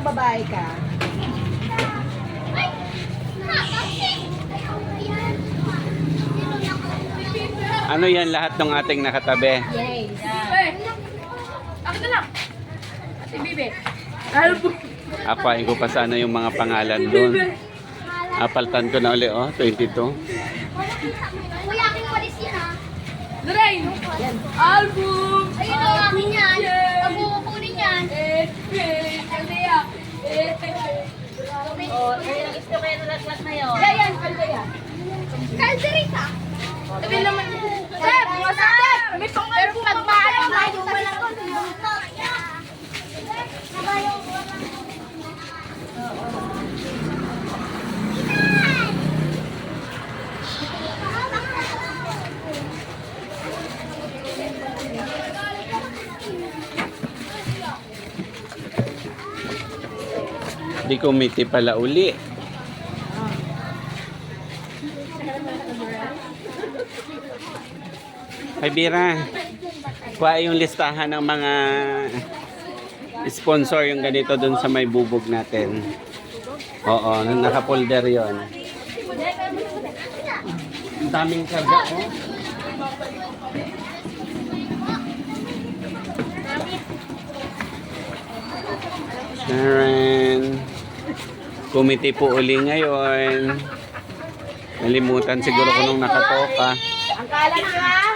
babae ka. Ano yan lahat ng ating nakatabi? Yes. Akin na lang. Ate Bibe. Album. Apain ko pa sana yung mga pangalan doon. Apaltan ko na uli, oh, 22. Kuya, aking walis yun ha. Lorraine. Album. Ayun ang akin yan. Ang kukunin yan. Kaldea. Oh, ayun ang isto kayo nalatlat na yun. Yan, Kaldea. Calderita. Sabi naman. Sir, mga sir. May Pero pag mahal, mahal mo lang ko. Di committee pala uli. Ay, Bira. Kuha yung listahan ng mga sponsor yung ganito dun sa may bubog natin. Oo, naka-folder yon. Ang daming karga, oh. Sharon. Committee po uli ngayon. Nalimutan siguro ko nung nakatoka. Ang kalat ka.